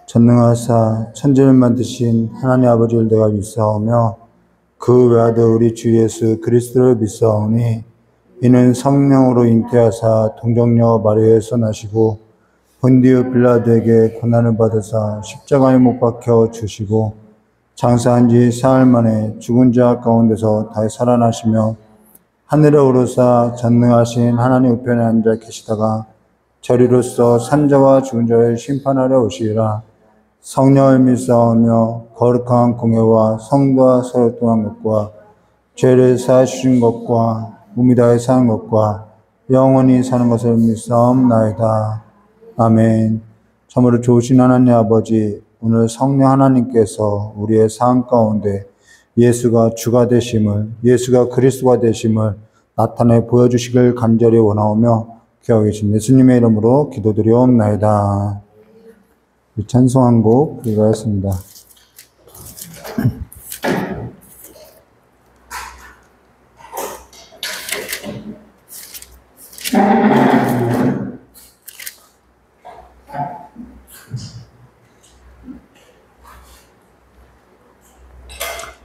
전능하사 천지를 만드신 하나님 아버지를 내가 믿사오며 그 외아들 우리 주 예수 그리스도를 믿사오니 이는 성령으로 잉태하사 동정녀 마리아에서 나시고 본디오 빌라도에게 고난을 받으사 십자가에 못 박혀 주시고 장사한 지 사흘 만에 죽은 자 가운데서 다시 살아나시며 하늘에 오르사 전능하신 하나님 우편에 앉아 계시다가 저리로서 산자와 죽은 자를 심판하려 오시리라. 성령을 믿사오며 거룩한 공회와 성도와 서로 통한 것과 죄를 사하시는 것과 몸이 다해 사는 것과 영원히 사는 것을 믿사옵나이다. 아멘. 참으로 좋으신 하나님 아버지, 오늘 성령 하나님께서 우리의 삶 가운데 예수가 주가 되심을, 예수가 그리스도가 되심을 나타내 보여주시길 간절히 원하오며 기하고 계신 예수님의 이름으로 기도드리옵나이다. 찬송 한 곡 읽어야겠습니다.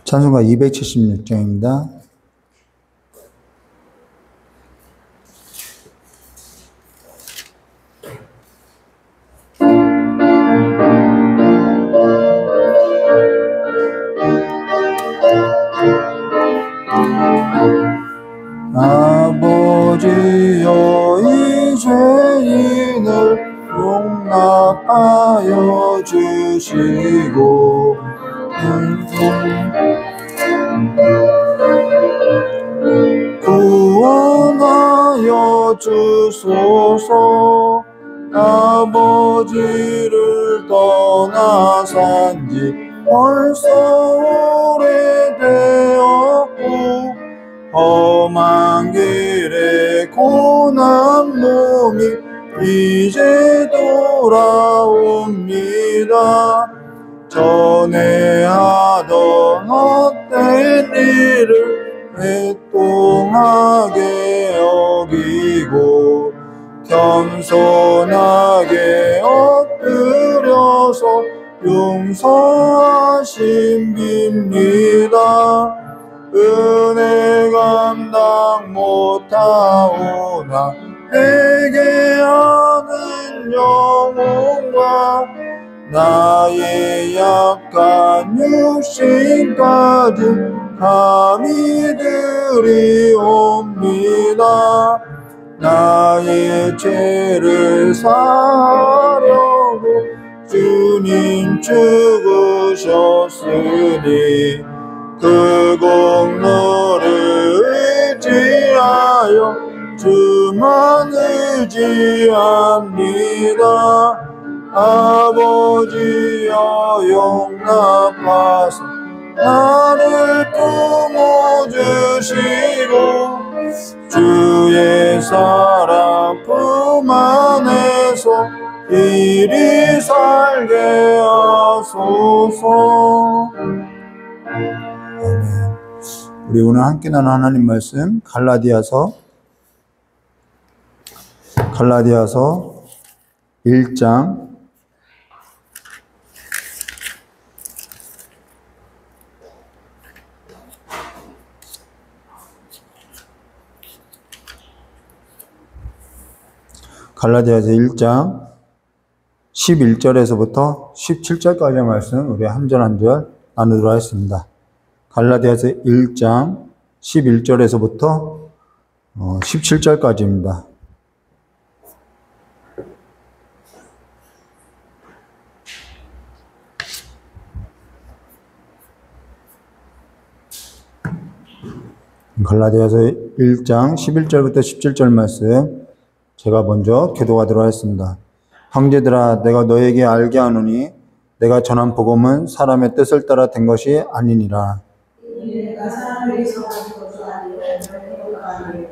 찬송가 276장입니다. 아버지여 이 죄인을 용납하여 주시고 구원하여 주소서. 아버지를 떠나산지 벌써 오래되었고 험한 길에 고난 몸이 이제 돌아옵니다. 전에 하던 헛된 일을 회통하게 여기고 겸손하게 엎드려서 용서하심 빕니다. 은혜 감당 못하오나 내게 하는 영혼과 나의 약한 육신까지 감히 드리옵니다. 나의 죄를 사하려고 주님 죽으셨으니 그 공로를 의지하여 주만 의지합니다. 아버지여 용납하사 나를 품어주시고 주의 사랑 품 안에서 이리 살게 하소서. 아멘. 우리 오늘 함께 나눈 하나님 말씀 갈라디아서 1장 11절에서부터 17절까지의 말씀 우리 한 절 한 절 나누도록 하겠습니다. 갈라디아서 1장 11절에서부터 17절까지입니다. 갈라디아서 1장 11절부터 17절 말씀 제가 먼저 교도하도록 하겠습니다. 형제들아, 내가 너에게 알게 하노니 내가 전한 복음은 사람의 뜻을 따라 된 것이 아니니라. 내가 사람에게서 가진 것도 아니고 것도 아니고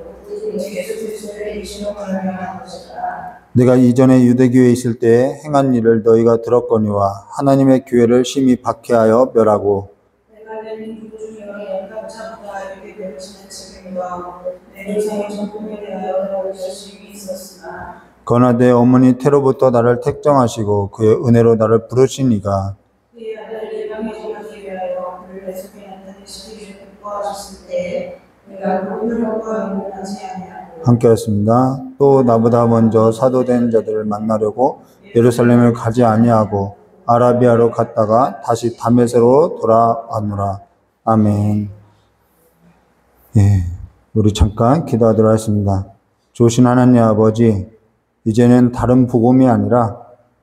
예수 그리스도의 이심을 발명한 것이다. 내가 이전에 유대교회에 있을 때에 행한 일을 너희가 들었거니와 하나님의 교회를 심히 박해하여 멸하고 내가 내 누구 중에 연락자보다 이렇게 되어지는 책임과 내 조상의 전통에 대하여 자식이 있었으나 건하되 어머니 태로부터 나를 택정하시고 그의 은혜로 나를 부르시니가 그의 아들 예방의 전하기 위하여 그를 내 속에 나타내 시기를 기뻐하셨을 때에 내가 그들과 영원하지 아니하고 함께 하였습니다. 또 나보다 먼저 사도된 자들을 만나려고 예루살렘을 가지 아니하고 아라비아로 갔다가 다시 다메섹으로 돌아왔노라. 아멘. 예, 우리 잠깐 기도하도록 하겠습니다. 좋으신 하나님 아버지, 이제는 다른 복음이 아니라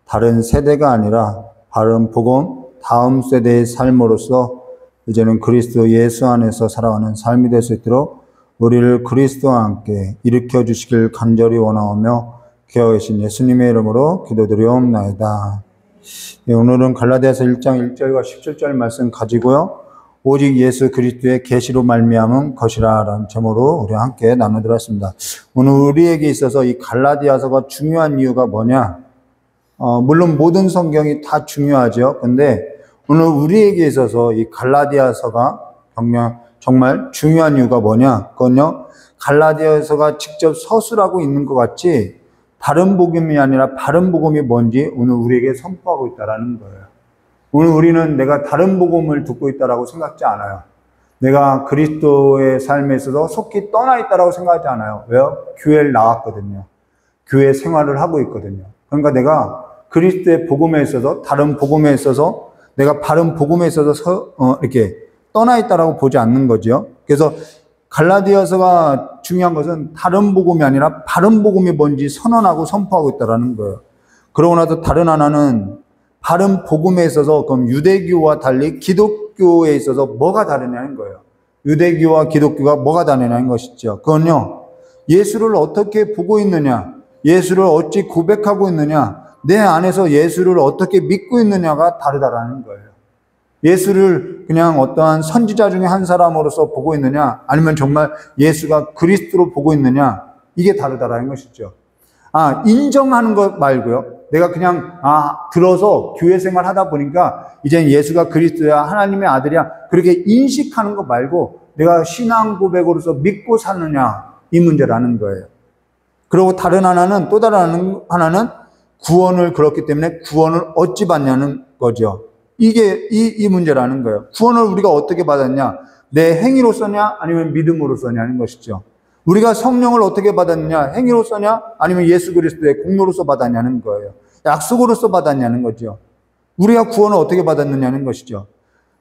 다른 세대가 아니라 바른 복음 다음 세대의 삶으로서 이제는 그리스도 예수 안에서 살아가는 삶이 될 수 있도록 우리를 그리스도와 함께 일으켜 주시길 간절히 원하오며 기억하신 예수님의 이름으로 기도드리옵나이다. 네, 오늘은 갈라디아서 1장 1절과 17절 말씀 가지고요. 오직 예수 그리스도의 계시로 말미암은 것이라 라는 제목으로 우리 함께 나누도록 하겠습니다. 오늘 우리에게 있어서 이 갈라디아서가 중요한 이유가 뭐냐? 물론 모든 성경이 다 중요하죠. 근데 오늘 우리에게 있어서 이 갈라디아서가 정말 중요한 이유가 뭐냐? 그건요, 갈라디아서가 직접 서술하고 있는 것 같이 다른 복음이 아니라 바른 복음이 뭔지 오늘 우리에게 선포하고 있다는 거예요. 오늘 우리는 내가 다른 복음을 듣고 있다라고 생각하지 않아요. 내가 그리스도의 삶에 있어서 속히 떠나 있다라고 생각하지 않아요. 왜요? 교회를 나왔거든요. 교회 생활을 하고 있거든요. 그러니까 내가 그리스도의 복음에 있어서, 다른 복음에 있어서, 내가 바른 복음에 있어서 이렇게 떠나 있다라고 보지 않는 거죠. 그래서 갈라디아서가 중요한 것은 다른 복음이 아니라 바른 복음이 뭔지 선언하고 선포하고 있다는 거예요. 그러고 나서 다른 하나는 바른 복음에 있어서 그럼 유대교와 달리 기독교에 있어서 뭐가 다르냐는 거예요. 유대교와 기독교가 뭐가 다르냐는 것이죠. 그건요, 예수를 어떻게 보고 있느냐, 예수를 어찌 고백하고 있느냐, 내 안에서 예수를 어떻게 믿고 있느냐가 다르다라는 거예요. 예수를 그냥 어떠한 선지자 중에 한 사람으로서 보고 있느냐, 아니면 정말 예수가 그리스도로 보고 있느냐, 이게 다르다라는 것이죠. 인정하는 것 말고요. 내가 그냥 들어서 교회 생활 하다 보니까 이제 예수가 그리스도야, 하나님의 아들이야, 그렇게 인식하는 것 말고 내가 신앙 고백으로서 믿고 사느냐, 이 문제라는 거예요. 그리고 다른 하나는, 또 다른 하나는 구원을, 그렇기 때문에 구원을 어찌 받냐는 거죠. 이게 이 문제라는 거예요. 구원을 우리가 어떻게 받았냐? 내 행위로서냐, 아니면 믿음으로서냐는 것이죠. 우리가 성령을 어떻게 받았느냐? 행위로서냐, 아니면 예수 그리스도의 공로로서 받았냐는 거예요. 약속으로서 받았냐는 거죠. 우리가 구원을 어떻게 받았느냐는 것이죠.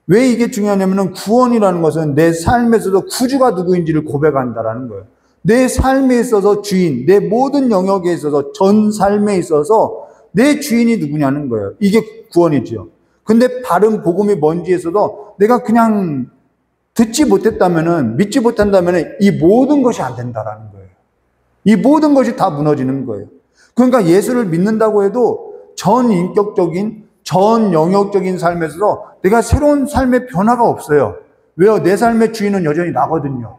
왜 이게 중요하냐면 구원이라는 것은 내 삶에서도 구주가 누구인지를 고백한다라는 거예요. 내 삶에 있어서 주인, 내 모든 영역에 있어서 전 삶에 있어서 내 주인이 누구냐는 거예요. 이게 구원이죠. 근데 바른 복음이 뭔지에서도 내가 그냥 듣지 못했다면은, 믿지 못한다면은 이 모든 것이 안 된다라는 거예요. 이 모든 것이 다 무너지는 거예요. 그러니까 예수를 믿는다고 해도 전 인격적인, 전 영역적인 삶에서 내가 새로운 삶의 변화가 없어요. 왜요? 내 삶의 주인은 여전히 나거든요.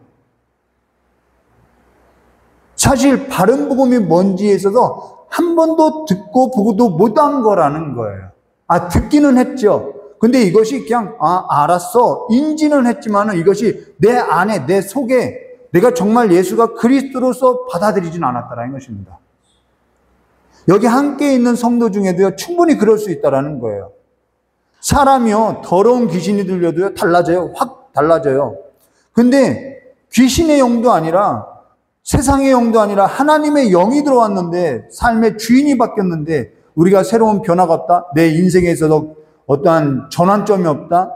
사실 바른 복음이 뭔지에 있어서 한 번도 듣고 보고도 못한 거라는 거예요. 듣기는 했죠. 근데 이것이 그냥 알았어, 인지는 했지만은 이것이 내 안에, 내 속에 내가 정말 예수가 그리스도로서 받아들이진 않았다라는 것입니다. 여기 함께 있는 성도 중에도요, 충분히 그럴 수 있다라는 거예요. 사람이요, 더러운 귀신이 들려도요, 달라져요. 확 달라져요. 근데 귀신의 영도 아니라, 세상의 영도 아니라 하나님의 영이 들어왔는데, 삶의 주인이 바뀌었는데 우리가 새로운 변화가 없다? 내 인생에 있어서 어떠한 전환점이 없다?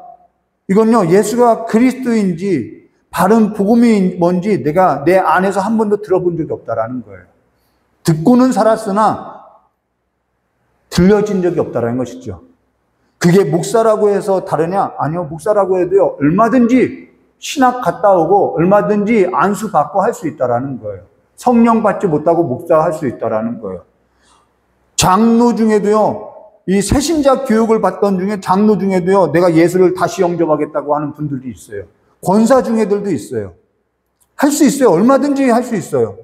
이건요, 예수가 그리스도인지 바른 복음이 뭔지 내가 내 안에서 한 번도 들어본 적이 없다라는 거예요. 듣고는 살았으나 들려진 적이 없다라는 것이죠. 그게 목사라고 해서 다르냐? 아니요, 목사라고 해도요, 얼마든지 신학 갔다 오고 얼마든지 안수 받고 할 수 있다라는 거예요. 성령 받지 못하고 목사할 수 있다라는 거예요. 장로 중에도요, 이 새신자 교육을 받던 중에 장로 중에도요, 내가 예수를 다시 영접하겠다고 하는 분들도 있어요. 권사 중에들도 있어요. 할 수 있어요. 얼마든지 할 수 있어요.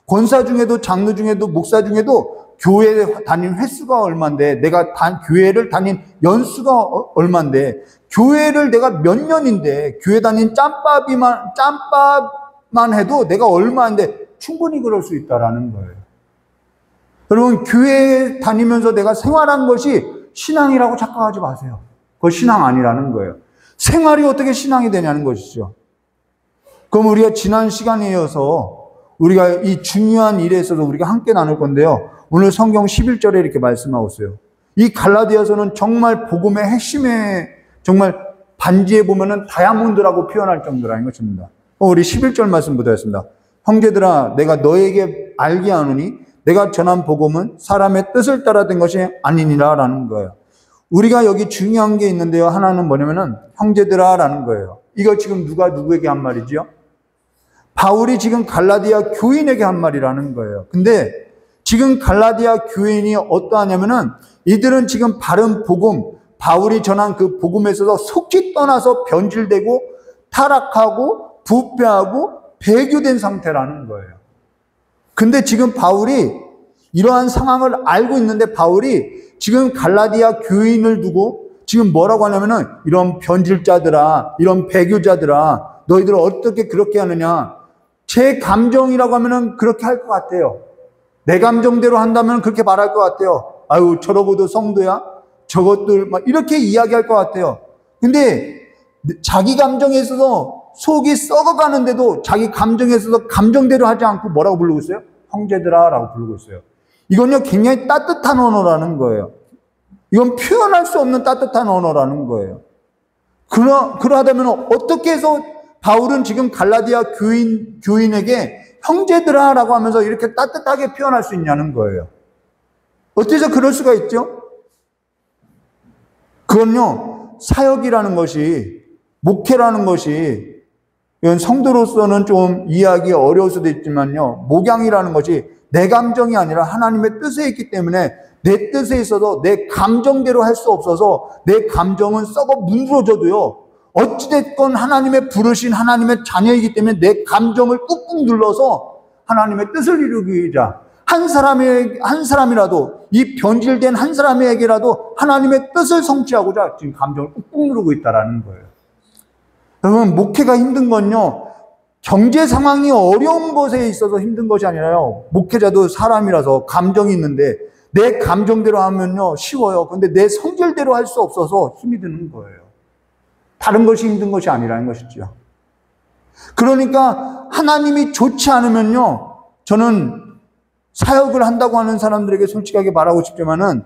권사 중에도, 장로 중에도, 목사 중에도 교회 다닌 횟수가 얼만데, 내가 교회를 다닌 연수가 얼만데, 교회를 내가 몇 년인데, 교회 다닌 짬밥만 해도 내가 얼마인데 충분히 그럴 수 있다라는 거예요. 여러분, 교회 다니면서 내가 생활한 것이 신앙이라고 착각하지 마세요. 그거 신앙 아니라는 거예요. 생활이 어떻게 신앙이 되냐는 것이죠. 그럼 우리가 지난 시간에 이어서 우리가 이 중요한 일에 있어서 우리가 함께 나눌 건데요. 오늘 성경 11절에 이렇게 말씀하고 있어요. 이 갈라디아서는 정말 복음의 핵심에 정말 반지에 보면은 다이아몬드라고 표현할 정도라는 것입니다. 우리 11절 말씀부터 했습니다. 형제들아, 내가 너에게 알게 하노니 내가 전한 복음은 사람의 뜻을 따라 된 것이 아니니라 라는 거예요. 우리가 여기 중요한 게 있는데요. 하나는 뭐냐면은 형제들아 라는 거예요. 이거 지금 누가 누구에게 한 말이지요? 바울이 지금 갈라디아 교인에게 한 말이라는 거예요. 근데 지금 갈라디아 교인이 어떠하냐면은 이들은 지금 바른 복음, 바울이 전한 그 복음에 있어서 속지 떠나서 변질되고 타락하고 부패하고 배교된 상태라는 거예요. 근데 지금 바울이 이러한 상황을 알고 있는데 바울이 지금 갈라디아 교인을 두고 지금 뭐라고 하냐면은 이런 변질자들아, 이런 배교자들아, 너희들 어떻게 그렇게 하느냐. 제 감정이라고 하면은 그렇게 할 것 같아요. 내 감정대로 한다면 그렇게 말할 것 같아요. 아유, 저러고도 성도야? 저것들 막 이렇게 이야기할 것 같아요. 근데 자기 감정에 있어서 속이 썩어가는데도 자기 감정에 있어서 감정대로 하지 않고 뭐라고 부르고 있어요? 형제들아 라고 부르고 있어요. 이건요 굉장히 따뜻한 언어라는 거예요. 이건 표현할 수 없는 따뜻한 언어라는 거예요. 그러하다면 어떻게 해서 바울은 지금 갈라디아 교인에게 형제들아 라고 하면서 이렇게 따뜻하게 표현할 수 있냐는 거예요. 어째서 그럴 수가 있죠? 그건요, 사역이라는 것이, 목회라는 것이, 이건 성도로서는 좀 이해하기 어려울 수도 있지만요, 목양이라는 것이 내 감정이 아니라 하나님의 뜻에 있기 때문에 내 뜻에 있어서 내 감정대로 할 수 없어서 내 감정은 썩어 문드러져도요, 어찌됐건 하나님의 부르신 하나님의 자녀이기 때문에 내 감정을 꾹꾹 눌러서 하나님의 뜻을 이루기 위해서 한 사람이라도, 이 변질된 한 사람에게라도 하나님의 뜻을 성취하고자 지금 감정을 꾹꾹 누르고 있다는 거예요. 여러분, 목회가 힘든 건요, 경제 상황이 어려운 것에 있어서 힘든 것이 아니라요, 목회자도 사람이라서 감정이 있는데 내 감정대로 하면요 쉬워요. 근데 내 성질대로 할 수 없어서 힘이 드는 거예요. 다른 것이 힘든 것이 아니라는 것이죠. 그러니까 하나님이 좋지 않으면요, 저는 사역을 한다고 하는 사람들에게 솔직하게 말하고 싶지만은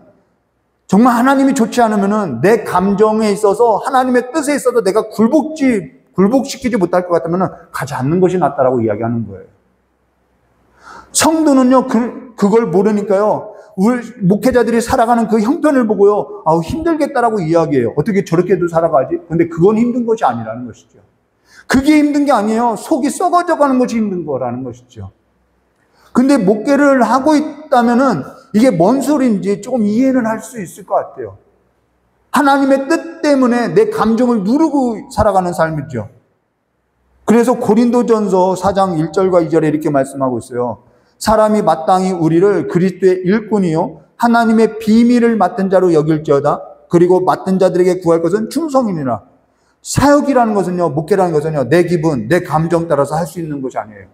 정말 하나님이 좋지 않으면은 내 감정에 있어서 하나님의 뜻에 있어서 내가 굴복시키지 못할 것 같으면은 가지 않는 것이 낫다라고 이야기하는 거예요. 성도는요 그걸 모르니까요, 우리 목회자들이 살아가는 그 형편을 보고요, 아우 힘들겠다라고 이야기해요. 어떻게 저렇게도 살아가지? 근데 그건 힘든 것이 아니라는 것이죠. 그게 힘든 게 아니에요. 속이 썩어져 가는 것이 힘든 거라는 것이죠. 근데 목회를 하고 있다면은 이게 뭔 소리인지 조금 이해는 할 수 있을 것 같아요. 하나님의 뜻 때문에 내 감정을 누르고 살아가는 삶이죠. 그래서 고린도전서 4장 1절과 2절에 이렇게 말씀하고 있어요. 사람이 마땅히 우리를 그리스도의 일꾼이요 하나님의 비밀을 맡은 자로 여길지어다. 그리고 맡은 자들에게 구할 것은 충성이니라. 사역이라는 것은요, 목회라는 것은요, 내 기분, 내 감정 따라서 할 수 있는 것이 아니에요.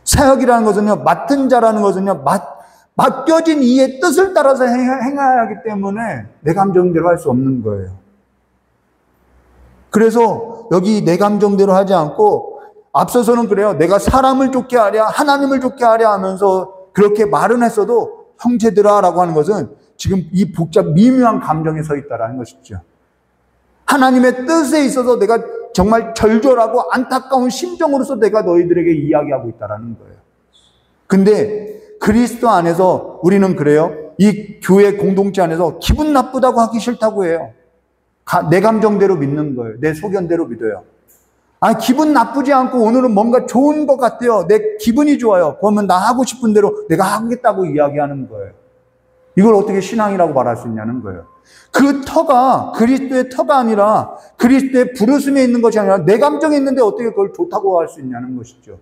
사역이라는 것은요, 맡은 자라는 것은요, 맡겨진 이의 뜻을 따라서 행해야 하기 때문에 내 감정대로 할 수 없는 거예요. 그래서 여기 내 감정대로 하지 않고, 앞서서는 그래요. 내가 사람을 좋게 하랴, 하나님을 좋게 하랴 하면서 그렇게 말은 했어도 형제들아 라고 하는 것은 지금 이 미묘한 감정에 서 있다는 것이죠. 하나님의 뜻에 있어서 내가 정말 절절하고 안타까운 심정으로서 내가 너희들에게 이야기하고 있다는 거예요. 근데 그리스도 안에서 우리는 그래요. 이 교회 공동체 안에서 기분 나쁘다고 하기 싫다고 해요. 내 감정대로 믿는 거예요. 내 소견대로 믿어요. 기분 나쁘지 않고 오늘은 뭔가 좋은 것 같아요. 내 기분이 좋아요. 그러면 나 하고 싶은 대로 내가 하겠다고 이야기하는 거예요. 이걸 어떻게 신앙이라고 말할 수 있냐는 거예요. 그 터가 그리스도의 터가 아니라 그리스도의 부르심에 있는 것이 아니라 내 감정에 있는데 어떻게 그걸 좋다고 할 수 있냐는 것이죠.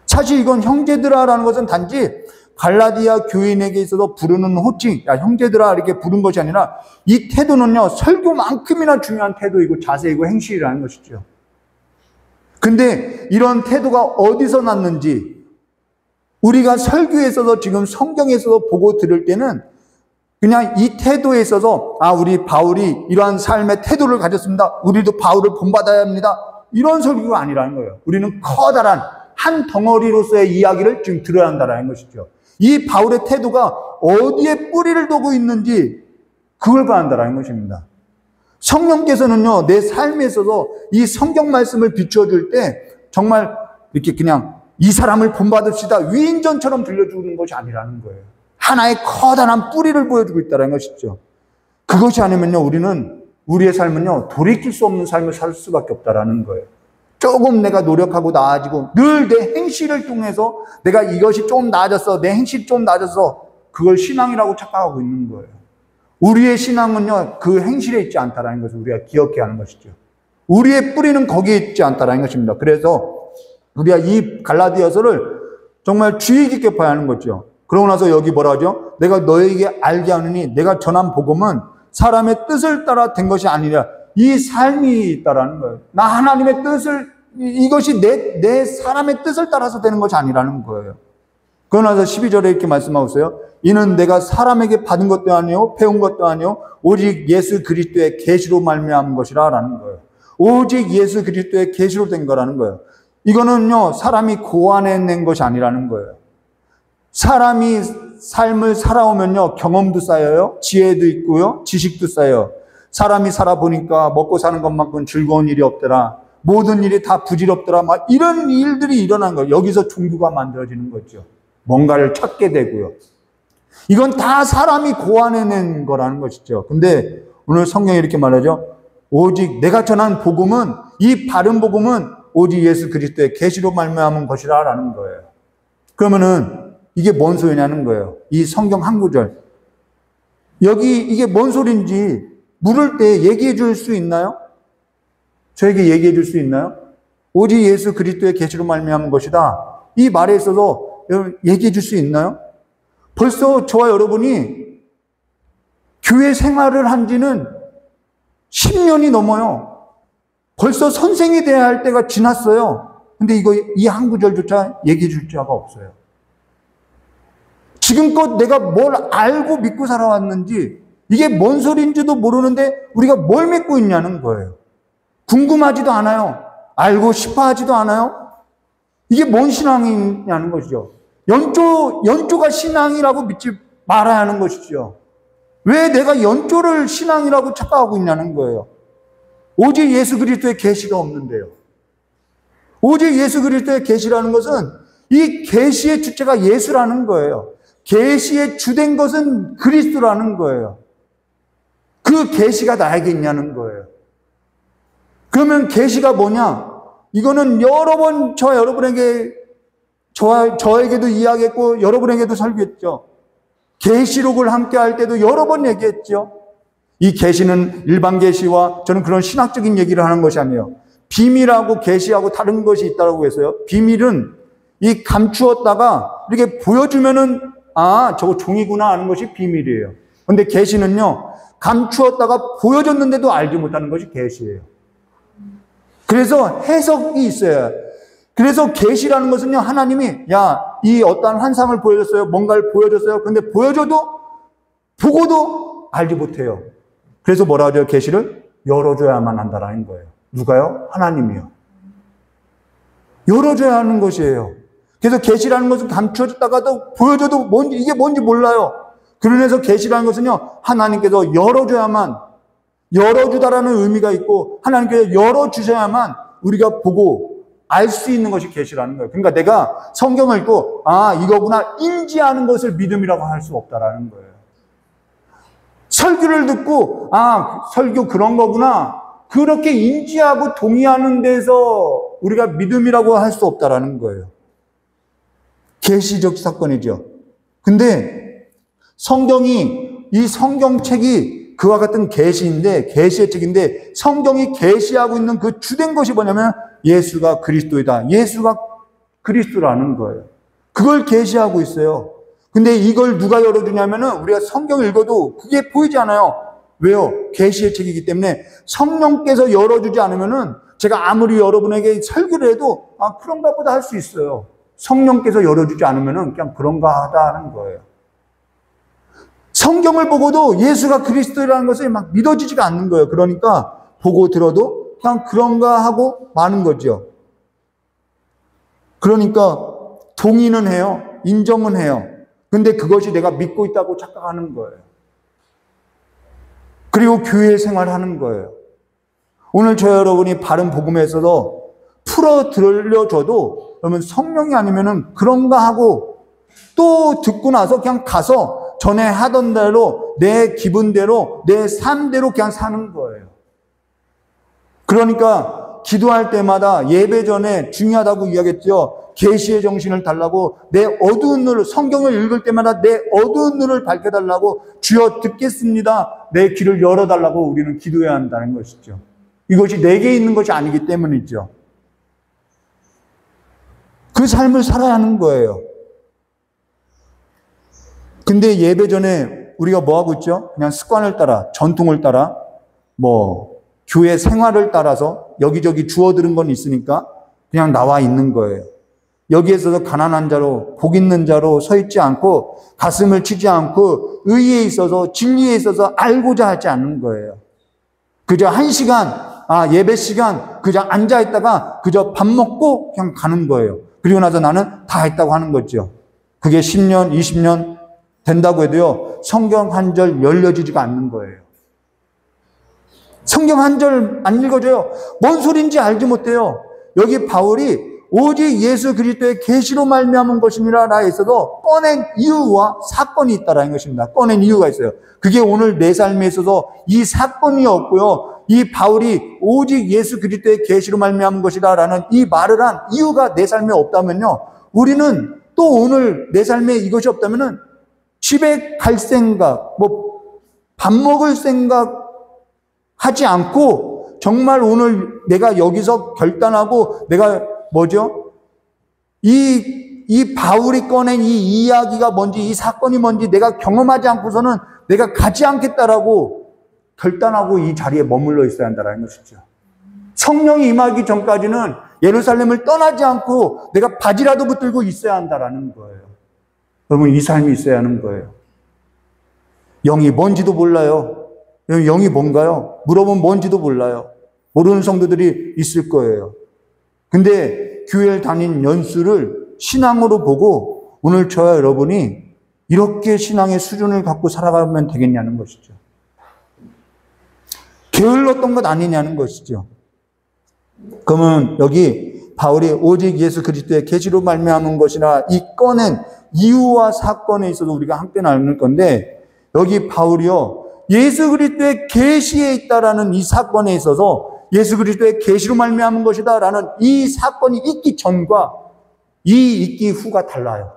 사실 이건 형제들아라는 것은 단지 갈라디아 교인에게 있어서 부르는 호칭, 야 형제들아 이렇게 부른 것이 아니라 이 태도는요 설교만큼이나 중요한 태도이고 자세이고 행실이라는 것이죠. 근데 이런 태도가 어디서 났는지, 우리가 설교에 있어서 지금 성경에 있어서 보고 들을 때는 그냥 이 태도에 있어서 우리 바울이 이러한 삶의 태도를 가졌습니다. 우리도 바울을 본받아야 합니다. 이런 설교가 아니라는 거예요. 우리는 커다란 한 덩어리로서의 이야기를 지금 들어야 한다는 것이죠. 이 바울의 태도가 어디에 뿌리를 두고 있는지 그걸 봐야 한다는 것입니다. 성령께서는요, 내 삶에 있어서 이 성경 말씀을 비추어줄 때 정말 이렇게 그냥 이 사람을 본받읍시다 위인전처럼 들려주는 것이 아니라는 거예요. 하나의 커다란 뿌리를 보여주고 있다는 것이죠. 그것이 아니면요, 우리의 삶은요, 돌이킬 수 없는 삶을 살 수밖에 없다라는 거예요. 조금 내가 노력하고 나아지고 늘 내 행실을 통해서 내가 이것이 좀 나아졌어, 내 행실이 좀 나아졌어, 그걸 신앙이라고 착각하고 있는 거예요. 우리의 신앙은요, 그 행실에 있지 않다라는 것을 우리가 기억해야 하는 것이죠. 우리의 뿌리는 거기에 있지 않다라는 것입니다. 그래서 우리가 이 갈라디아서를 정말 주의 깊게 봐야 하는 거죠. 그러고 나서 여기 뭐라 하죠? 내가 너에게 알게 하느니 내가 전한 복음은 사람의 뜻을 따라 된 것이 아니라 이 삶이 있다라는 거예요. 나 하나님의 뜻을, 이것이 내 사람의 뜻을 따라서 되는 것이 아니라는 거예요. 그러고 나서 12절에 이렇게 말씀하고 있어요. 이는 내가 사람에게 받은 것도 아니요 배운 것도 아니요 오직 예수 그리스도의 계시로 말미암은 것이라 라는 거예요. 오직 예수 그리스도의 계시로 된 거라는 거예요. 이거는요, 사람이 고안해낸 것이 아니라는 거예요. 사람이 삶을 살아오면요, 경험도 쌓여요, 지혜도 있고요, 지식도 쌓여요. 사람이 살아보니까 먹고 사는 것만큼 즐거운 일이 없더라, 모든 일이 다 부질없더라, 막 이런 일들이 일어난 거예요. 여기서 종교가 만들어지는 거죠. 뭔가를 찾게 되고요. 이건 다 사람이 고안해낸 거라는 것이죠. 근데 오늘 성경이 이렇게 말하죠. 오직 내가 전한 복음은, 이 바른 복음은 오직 예수 그리스도의 계시로 말미암은 것이라 라는 거예요. 그러면은 이게 뭔 소리냐는 거예요. 이 성경 한 구절. 여기 이게 뭔 소리인지 물을 때 얘기해 줄 수 있나요? 저에게 얘기해 줄 수 있나요? 오직 예수 그리스도의 계시로 말미암은 것이다. 이 말에 있어서 얘기해 줄 수 있나요? 벌써 저와 여러분이 교회 생활을 한 지는 10년이 넘어요. 벌써 선생이 돼야 할 때가 지났어요. 근데 이 한 구절조차 얘기해 줄 자가 없어요. 지금껏 내가 뭘 알고 믿고 살아왔는지, 이게 뭔 소리인지도 모르는데 우리가 뭘 믿고 있냐는 거예요. 궁금하지도 않아요. 알고 싶어 하지도 않아요. 이게 뭔 신앙이냐는 것이죠. 연조가 신앙이라고 믿지 말아야 하는 것이죠. 왜 내가 연조를 신앙이라고 착각하고 있냐는 거예요. 오직 예수 그리스도의 계시가 없는데요. 오직 예수 그리스도의 계시라는 것은 이 계시의 주체가 예수라는 거예요. 계시의 주된 것은 그리스도라는 거예요. 그 계시가 나에게 있냐는 거예요. 그러면 계시가 뭐냐? 이거는 여러 번 저에게도 이야기했고 여러분에게도 설교했죠. 계시록을 함께 할 때도 여러 번 얘기했죠. 이 계시는 일반 계시와 저는 그런 신학적인 얘기를 하는 것이 아니에요. 비밀하고 계시하고 다른 것이 있다고 해서요. 비밀은 이 감추었다가 이렇게 보여주면은 저거 종이구나 하는 것이 비밀이에요. 근데 계시는요, 감추었다가 보여줬는데도 알지 못하는 것이 계시예요. 그래서 해석이 있어요. 그래서 계시라는 것은요, 하나님이 이 어떠한 환상을 보여줬어요, 뭔가를 보여줬어요. 근데 보여줘도 보고도 알지 못해요. 그래서 뭐라 하죠? 계시를 열어줘야만 한다라는 거예요. 누가요? 하나님이요. 열어줘야 하는 것이에요. 그래서 계시라는 것은 감춰졌다가도 보여줘도 이게 뭔지 몰라요. 그러면서 계시라는 것은요, 하나님께서 열어주다라는 의미가 있고, 하나님께서 열어주셔야만 우리가 보고 알 수 있는 것이 계시라는 거예요. 그러니까 내가 성경을 읽고, 이거구나, 인지하는 것을 믿음이라고 할 수 없다라는 거예요. 설교를 듣고, 설교 그런 거구나, 그렇게 인지하고 동의하는 데서 우리가 믿음이라고 할 수 없다라는 거예요. 계시적 사건이죠. 근데 이 성경책이 그와 같은 계시의 책인데, 성경이 계시하고 있는 그 주된 것이 뭐냐면 예수가 그리스도이다. 예수가 그리스도라는 거예요. 그걸 계시하고 있어요. 근데 이걸 누가 열어주냐면은 우리가 성경을 읽어도 그게 보이지 않아요. 왜요? 계시의 책이기 때문에 성령께서 열어주지 않으면은 제가 아무리 여러분에게 설교를 해도 그런가 보다 할 수 있어요. 성령께서 열어주지 않으면 그냥 그런가 하다는 거예요. 성경을 보고도 예수가 그리스도라는 것을 막 믿어지지가 않는 거예요. 그러니까 보고 들어도 그냥 그런가 하고 마는 거죠. 그러니까 동의는 해요. 인정은 해요. 근데 그것이 내가 믿고 있다고 착각하는 거예요. 그리고 교회 생활하는 거예요. 오늘 저 여러분이 바른 복음에서도 풀어 들려줘도 그러면 성령이 아니면은 그런가 하고 또 듣고 나서 그냥 가서 전에 하던 대로 내 기분대로 내 삶대로 그냥 사는 거예요. 그러니까 기도할 때마다 예배 전에 중요하다고 이야기했죠. 계시의 정신을 달라고 내 어두운 눈을 성경을 읽을 때마다 내 어두운 눈을 밝혀달라고 주여 듣겠습니다. 내 귀를 열어달라고 우리는 기도해야 한다는 것이죠. 이것이 내게 있는 것이 아니기 때문이죠. 그 삶을 살아야 하는 거예요. 근데 예배 전에 우리가 뭐 하고 있죠? 그냥 습관을 따라, 전통을 따라, 교회 생활을 따라서 여기저기 주워 들은 건 있으니까 그냥 나와 있는 거예요. 여기에서도 가난한 자로, 복 있는 자로 서 있지 않고 가슴을 치지 않고 의에 있어서 진리에 있어서 알고자 하지 않는 거예요. 그저 1시간, 예배 시간 그저 앉아 있다가 그저 밥 먹고 그냥 가는 거예요. 그리고 나서 나는 다 했다고 하는 거죠. 그게 10년, 20년 된다고 해도요, 성경 한 절 열려지지가 않는 거예요. 성경 한 절 안 읽어줘요. 뭔 소리인지 알지 못해요. 여기 바울이 오직 예수 그리스도의 계시로 말미암은 것이니라 했어도 꺼낸 이유와 사건이 있다라는 것입니다. 꺼낸 이유가 있어요. 그게 오늘 내 삶에 있어서 이 사건이 없고요. 이 바울이 오직 예수 그리스도의 계시로 말미암은 것이다라는 이 말을 한 이유가 내 삶에 없다면요. 우리는 또 오늘 내 삶에 이것이 없다면은 집에 갈 생각, 밥 먹을 생각 하지 않고 정말 오늘 내가 여기서 결단하고 내가 이 바울이 꺼낸 이 이야기가 뭔지 이 사건이 뭔지 내가 경험하지 않고서는 내가 가지 않겠다라고 결단하고 이 자리에 머물러 있어야 한다는 것이죠. 성령이 임하기 전까지는 예루살렘을 떠나지 않고 내가 바지라도 붙들고 있어야 한다라는 거예요. 여러분, 이 삶이 있어야 하는 거예요. 영이 뭔지도 몰라요. 영이 뭔가요? 물어보면 뭔지도 몰라요. 모르는 성도들이 있을 거예요. 근데 교회를 다닌 연수를 신앙으로 보고 오늘 저와 여러분이 이렇게 신앙의 수준을 갖고 살아가면 되겠냐는 것이죠. 게을렀던 것 아니냐는 것이죠. 그러면 여기 바울이 오직 예수 그리스도의 계시로 말미암은 것이라 이 꺼낸 이유와 사건에 있어서 우리가 함께 나눌 건데, 여기 바울이요, 예수 그리스도의 계시에 있다라는 이 사건에 있어서 예수 그리스도의 계시로 말미암은 것이다라는 이 사건이 있기 전과 이 있기 후가 달라요.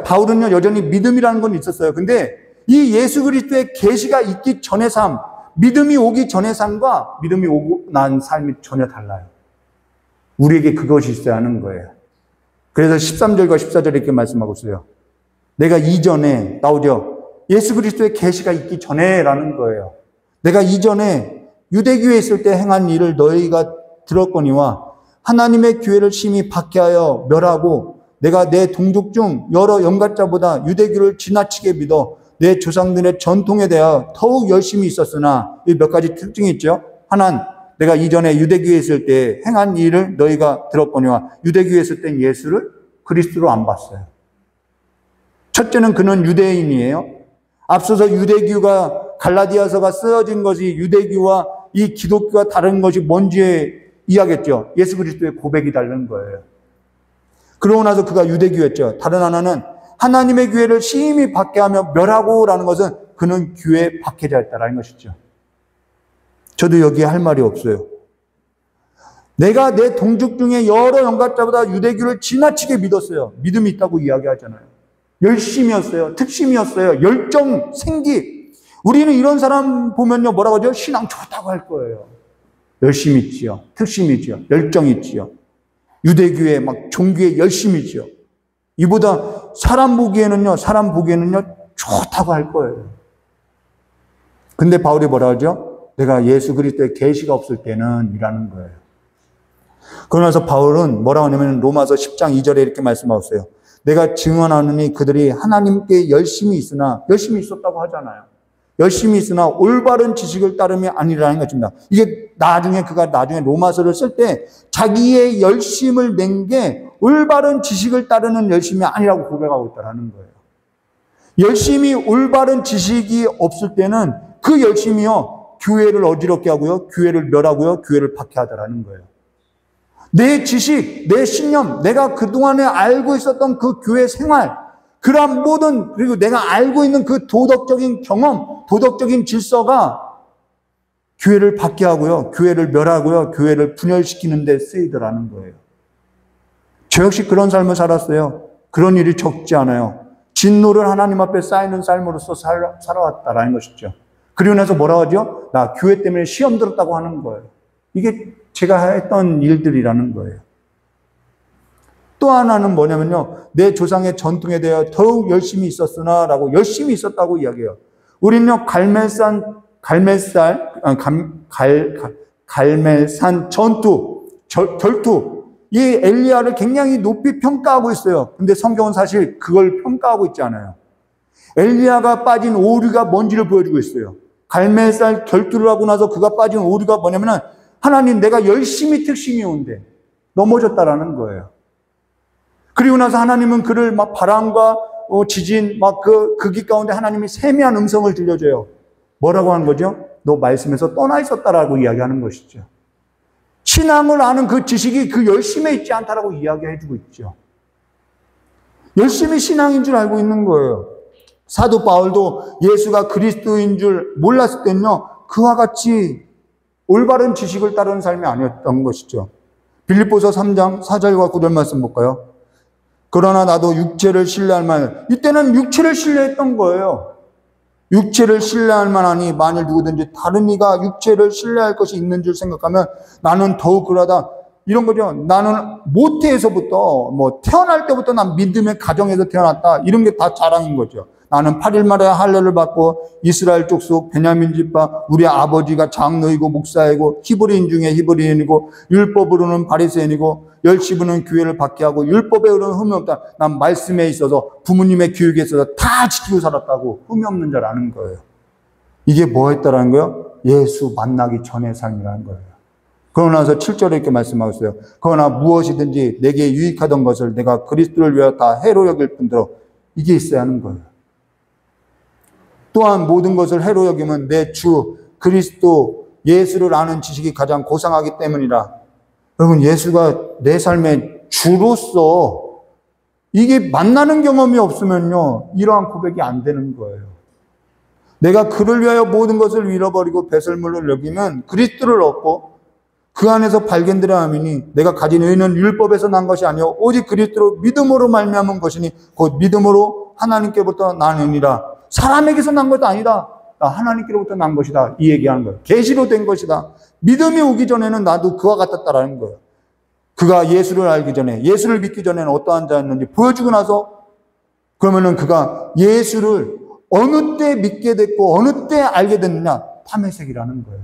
바울은요, 여전히 믿음이라는 건 있었어요. 근데 이 예수 그리스도의 계시가 있기 전의 삶, 믿음이 오기 전의 삶과 믿음이 오고 난 삶이 전혀 달라요. 우리에게 그것이 있어야 하는 거예요. 그래서 13절과 14절에 이렇게 말씀하고 있어요. 내가 이전에, 나오죠? 예수 그리스도의 계시가 있기 전에라는 거예요. 내가 이전에 유대교에 있을 때 행한 일을 너희가 들었거니와 하나님의 교회를 심히 박해하여 멸하고 내가 내 동족 중 여러 영가자보다 유대교를 지나치게 믿어 내 조상들의 전통에 대하여 더욱 열심히 있었으나, 이 몇 가지 특징이 있죠. 하나는 내가 이전에 유대교에 있을 때 행한 일을 너희가 들었거니와, 유대교에 있을 땐 예수를 그리스도로 안 봤어요. 첫째는 그는 유대인이에요. 앞서서 유대교가 갈라디아서가 쓰여진 것이 유대교와 이 기독교가 다른 것이 뭔지 이야기했죠. 예수 그리스도의 고백이 다른 거예요. 그러고 나서 그가 유대교였죠. 다른 하나는 하나님의 교회를 심히 박해하며 멸하고라는 것은 그는 교회 박해자였다라는 것이죠. 저도 여기에 할 말이 없어요. 내가 내 동족 중에 여러 영가자보다 유대교를 지나치게 믿었어요. 믿음이 있다고 이야기하잖아요. 열심이었어요. 특심이었어요. 열정, 생기. 우리는 이런 사람 보면요, 뭐라고 하죠? 신앙 좋다고 할 거예요. 열심히 있지요. 특심이 있지요. 열정이 있지요. 유대교에 종교에 열심히 있지요. 이보다 사람 보기에는요 좋다고 할 거예요. 근데 바울이 뭐라 하죠? 내가 예수 그리스도의 계시가 없을 때는 이라는 거예요. 그러면서 바울은 뭐라고 하냐면 로마서 10장 2절에 이렇게 말씀하고 있어요. 내가 증언하느니 그들이 하나님께 열심히 있었다고 하잖아요. 열심히 있으나 올바른 지식을 따름이 아니라는 것입니다. 이게 그가 나중에 로마서를 쓸 때 자기의 열심을 낸 게 올바른 지식을 따르는 열심이 아니라고 고백하고 있다는 거예요. 열심히 올바른 지식이 없을 때는 그 열심이요, 교회를 어지럽게 하고요, 교회를 멸하고요, 교회를 박해하더라는 거예요. 내 지식, 내 신념, 내가 그동안에 알고 있었던 그 교회 생활, 그러한 모든, 그리고 내가 알고 있는 그 도덕적인 경험, 도덕적인 질서가 교회를 박해하고요, 교회를 멸하고요, 교회를 분열시키는 데 쓰이더라는 거예요. 저 역시 그런 삶을 살았어요. 그런 일이 적지 않아요. 진노를 하나님 앞에 쌓이는 삶으로서 살아왔다라는 것이죠. 그리고 나서 뭐라고 하죠? 나 교회 때문에 시험 들었다고 하는 거예요. 이게 제가 했던 일들이라는 거예요. 또 하나는 뭐냐면요, 내 조상의 전통에 대하여 더욱 열심히 있었으나 라고 열심히 있었다고 이야기해요. 우리는요, 갈멜산 결투, 이 엘리야를 굉장히 높이 평가하고 있어요. 근데 성경은 사실 그걸 평가하고 있지 않아요. 엘리야가 빠진 오류가 뭔지를 보여주고 있어요. 갈멜산 결투를 하고 나서 그가 빠진 오류가 뭐냐면은, 하나님, 내가 열심히 특심이온데 넘어졌다라는 거예요. 그리고 나서 하나님은 그를 막 바람과 지진, 막 그 가운데 하나님이 세미한 음성을 들려줘요. 뭐라고 하는 거죠? 너 말씀에서 떠나 있었다라고 이야기하는 것이죠. 신앙을 아는 그 지식이 그 열심에 있지 않다라고 이야기해주고 있죠. 열심히 신앙인 줄 알고 있는 거예요. 사도 바울도 예수가 그리스도인 줄 몰랐을 때는요, 그와 같이 올바른 지식을 따르는 삶이 아니었던 것이죠. 빌립보서 3장 4절과 9절 말씀 볼까요? 그러나 나도 육체를 신뢰할 만, 이때는 육체를 신뢰했던 거예요. 육체를 신뢰할 만하니 만일 누구든지 다른 이가 육체를 신뢰할 것이 있는 줄 생각하면 나는 더욱 그러하다. 이런 거죠. 나는 모태에서부터, 태어날 때부터 난 믿음의 가정에서 태어났다. 이런 게 다 자랑인 거죠. 나는 8일 만에 할례를 받고 이스라엘 족속 베냐민 집파 우리 아버지가 장로이고 목사이고 히브리인 중에 히브리인이고 율법으로는 바리새인이고 열심으로는 교회를 박해하고 율법에 의로는 흠이 없다. 난 말씀에 있어서 부모님의 교육에 있어서 다 지키고 살았다고 흠이 없는 자라는 거예요. 이게 뭐 했다라는 거예요? 예수 만나기 전의 삶이라는 거예요. 그러고 나서 7절에 이렇게 말씀하고 있어요. 그러나 무엇이든지 내게 유익하던 것을 내가 그리스도를 위하여 다 해로 여길 뿐더러 이게 있어야 하는 거예요. 또한 모든 것을 해로 여기면 내 주 그리스도 예수를 아는 지식이 가장 고상하기 때문이라. 여러분, 예수가 내 삶의 주로서 이게 만나는 경험이 없으면요, 이러한 고백이 안 되는 거예요. 내가 그를 위하여 모든 것을 잃어버리고 배설물을 여기면 그리스도를 얻고 그 안에서 발견되려 함이니 내가 가진 의는 율법에서 난 것이 아니요 오직 그리스도로 믿음으로 말미암은 것이니 곧 믿음으로 하나님께부터 나느니라. 사람에게서 난 것도 아니다. 하나님께로부터 난 것이다. 이 얘기하는 거예요. 계시로 된 것이다. 믿음이 오기 전에는 나도 그와 같았다라는 거예요. 그가 예수를 알기 전에, 예수를 믿기 전에는 어떠한 자였는지 보여주고 나서 그러면은 그가 예수를 어느 때 믿게 됐고 어느 때 알게 됐느냐? 탐의색이라는 거예요.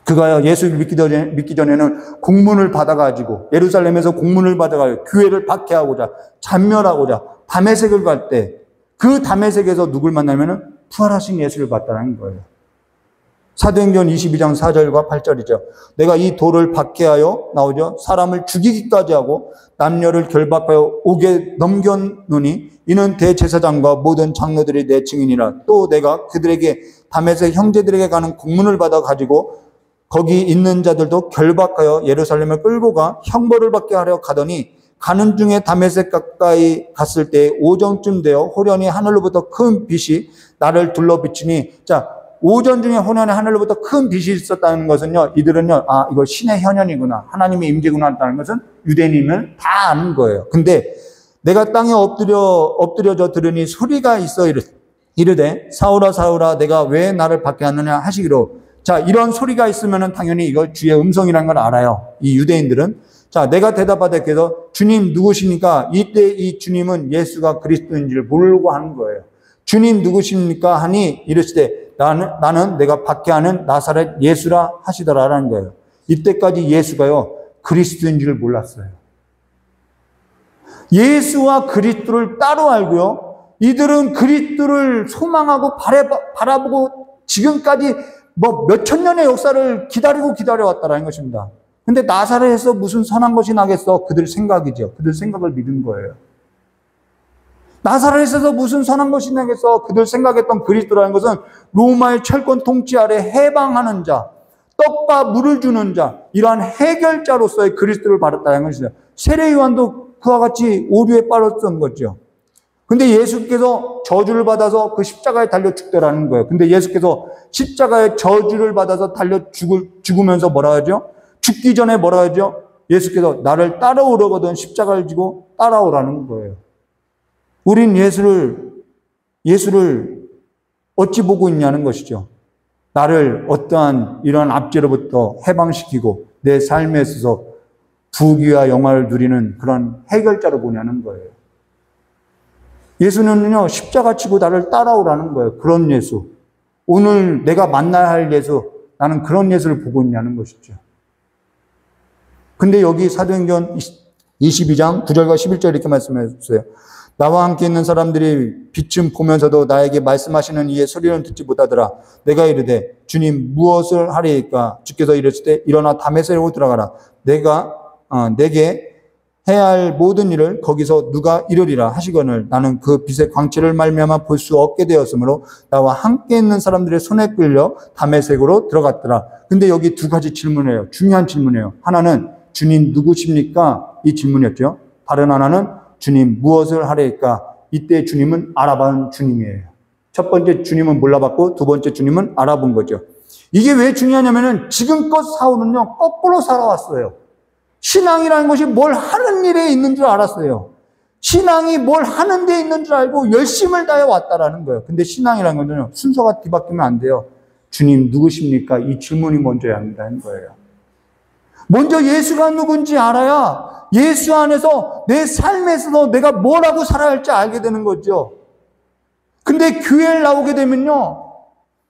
그가 예수를 믿기 전에는 공문을 받아가지고 예루살렘에서 공문을 받아가지고 교회를 박해하고자 잔멸하고자 담에색을 갈 때 그 담에색에서 누굴 만나면은 부활하신 예수를 봤다는 거예요. 사도행전 22장 4절과 8절이죠. 내가 이 돌을 박해하여 나오죠. 사람을 죽이기까지 하고 남녀를 결박하여 옥에 넘겼노니 이는 대제사장과 모든 장로들이 내 증인이라. 또 내가 그들에게 다메섹 형제들에게 가는 공문을 받아 가지고 거기 있는 자들도 결박하여 예루살렘을 끌고 가 형벌을 받게 하려 가더니 가는 중에 다메섹 가까이 갔을 때 오전쯤 되어 호련히 하늘로부터 큰 빛이 나를 둘러 비치니, 자, 오전 중에 호련히 하늘로부터 큰 빛이 있었다는 것은요, 이들은요, 아, 이거 신의 현현이구나, 하나님의 임재구나 했다는 것은 유대인이면 다 아는 거예요. 근데 내가 땅에 엎드려져 들으니 소리가 있어 이르되 사울아 사울아 내가 왜 나를 박해하느냐 하시기로. 자, 이런 소리가 있으면은 당연히 이거 주의 음성이라는 걸 알아요. 이 유대인들은. 자, 내가 대답하되 그래서 주님 누구십니까? 이때 이 주님은 예수가 그리스도인지를 모르고 하는 거예요. 주님 누구십니까? 하니 이르시되 나는 내가 박해하는 나사렛 예수라 하시더라라는 거예요. 이때까지 예수가요, 그리스도인 줄 몰랐어요. 예수와 그리스도를 따로 알고요. 이들은 그리스도를 소망하고 바라보고 지금까지 몇천 년의 역사를 기다려왔다라는 것입니다. 근데 나사렛에서 무슨 선한 것이 나겠어? 그들 생각이죠. 그들 생각을 믿은 거예요. 나사렛에서 무슨 선한 것이 나겠어? 그들 생각했던 그리스도라는 것은 로마의 철권 통치 아래 해방하는 자, 떡과 물을 주는 자, 이러한 해결자로서의 그리스도를 받았다는 것이죠. 세례 요한도 그와 같이 오류에 빠졌던 거죠. 근데 예수께서 저주를 받아서 그 십자가에 달려 죽더라는 거예요. 근데 예수께서 십자가에 저주를 받아서 달려 죽으면서 뭐라 하죠? 죽기 전에 뭐라 하죠? 예수께서 나를 따라오려거든 십자가를 지고 따라오라는 거예요. 우린 예수를 어찌 보고 있냐는 것이죠. 나를 어떠한 이런 압제로부터 해방시키고 내 삶에 있어서 부귀와 영화를 누리는 그런 해결자로 보냐는 거예요. 예수는요, 십자가 치고 나를 따라오라는 거예요. 그런 예수. 오늘 내가 만나야 할 예수, 나는 그런 예수를 보고 있냐는 것이죠. 근데 여기 사도행전 22장 9절과 11절 이렇게 말씀해주세요. 나와 함께 있는 사람들이 빛을 보면서도 나에게 말씀하시는 이의 소리는 듣지 못하더라. 내가 이르되 주님 무엇을 하리이까? 주께서 이르실 때 일어나 다메섹으로 들어가라. 내게 해야 할 모든 일을 거기서 누가 이루리라 하시거늘 나는 그 빛의 광채를 말미암아 볼 수 없게 되었으므로 나와 함께 있는 사람들의 손에 끌려 다메섹으로 들어갔더라. 근데 여기 두 가지 질문이에요. 중요한 질문이에요. 하나는 주님 누구십니까? 이 질문이었죠. 다른 하나는 주님 무엇을 하리이까? 이때 주님은 알아본 주님이에요. 첫 번째 주님은 몰라봤고 두 번째 주님은 알아본 거죠. 이게 왜 중요하냐면은 지금껏 사울은요 거꾸로 살아왔어요. 신앙이라는 것이 뭘 하는 일에 있는 줄 알았어요. 신앙이 뭘 하는 데 있는 줄 알고 열심을 다해 왔다라는 거예요. 근데 신앙이라는 건요 순서가 뒤바뀌면 안 돼요. 주님 누구십니까? 이 질문이 먼저야 한다는 거예요. 먼저 예수가 누군지 알아야 예수 안에서 내 삶에서 내가 뭐라고 살아야 할지 알게 되는 거죠. 근데 교회를 나오게 되면요.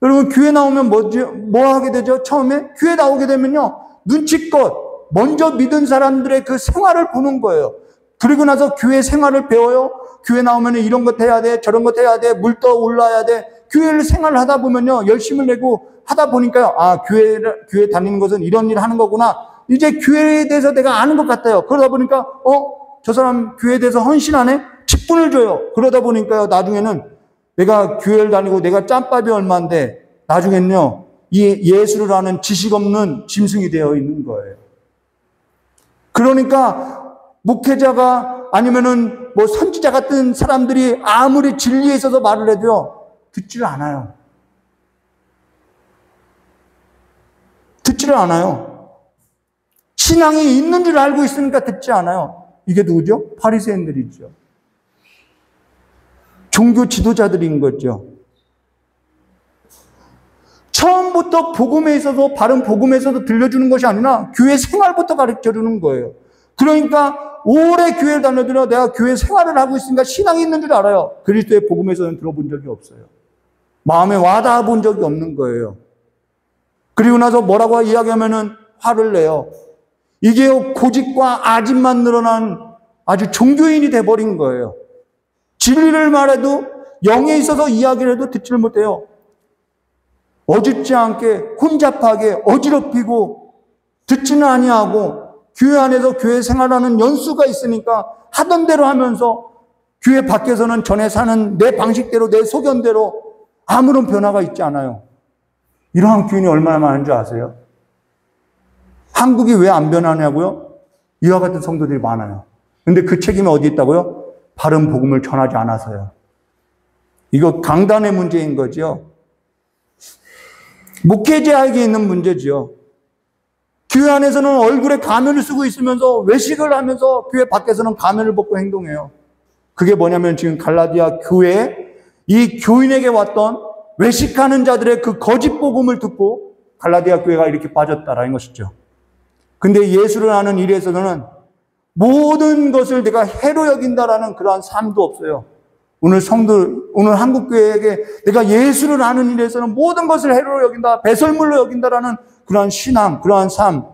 여러분 교회 나오면 뭐 하게 되죠? 처음에 교회 나오게 되면요. 눈치껏 먼저 믿은 사람들의 그 생활을 보는 거예요. 그리고 나서 교회 생활을 배워요. 교회 나오면 이런 것 해야 돼. 저런 것 해야 돼. 물 떠 올라야 돼. 교회를 생활을 하다 보면요. 열심을 내고 하다 보니까요. 아, 교회 다니는 것은 이런 일 하는 거구나. 이제 교회에 대해서 내가 아는 것 같아요. 그러다 보니까 저 사람 교회에 대해서 헌신하네? 직분을 줘요. 그러다 보니까요. 나중에는 내가 교회를 다니고 내가 짬밥이 얼마인데 나중에는요. 이 예수를 아는 지식 없는 짐승이 되어 있는 거예요. 그러니까 목회자가 아니면은 선지자 같은 사람들이 아무리 진리에 있어서 말을 해도요. 듣지를 않아요. 듣지를 않아요. 신앙이 있는 줄 알고 있으니까 듣지 않아요. 이게 누구죠? 바리새인들이죠. 종교 지도자들인 거죠. 처음부터 복음에 있어서 바른 복음에서도 들려주는 것이 아니라 교회 생활부터 가르쳐주는 거예요. 그러니까 오래 교회를 다녀도 내가 교회 생활을 하고 있으니까 신앙이 있는 줄 알아요. 그리스도의 복음에서는 들어본 적이 없어요. 마음에 와닿아 본 적이 없는 거예요. 그리고 나서 뭐라고 이야기하면은 화를 내요. 이게 고집과 아집만 늘어난 아주 종교인이 돼버린 거예요. 진리를 말해도 영에 있어서 이야기를 해도 듣지를 못해요. 어줍지 않게 혼잡하게 어지럽히고 듣지는 아니하고 교회 안에서 교회 생활하는 연수가 있으니까 하던 대로 하면서 교회 밖에서는 전에 사는 내 방식대로 내 소견대로 아무런 변화가 있지 않아요. 이러한 교인이 얼마나 많은 줄 아세요? 한국이 왜 안 변하냐고요? 이와 같은 성도들이 많아요. 근데 그 책임이 어디 있다고요? 바른 복음을 전하지 않아서요. 이거 강단의 문제인 거죠. 목회자에게 있는 문제죠. 교회 안에서는 얼굴에 가면을 쓰고 있으면서 외식을 하면서 교회 밖에서는 가면을 벗고 행동해요. 그게 뭐냐면 지금 갈라디아 교회에 이 교인에게 왔던 외식하는 자들의 그 거짓 복음을 듣고 갈라디아 교회가 이렇게 빠졌다라는 것이죠. 근데 예수를 아는 일에서는 모든 것을 내가 해로 여긴다라는 그러한 삶도 없어요. 오늘 한국교회에게 내가 예수를 아는 일에서는 모든 것을 해로 여긴다, 배설물로 여긴다라는 그러한 신앙, 그러한 삶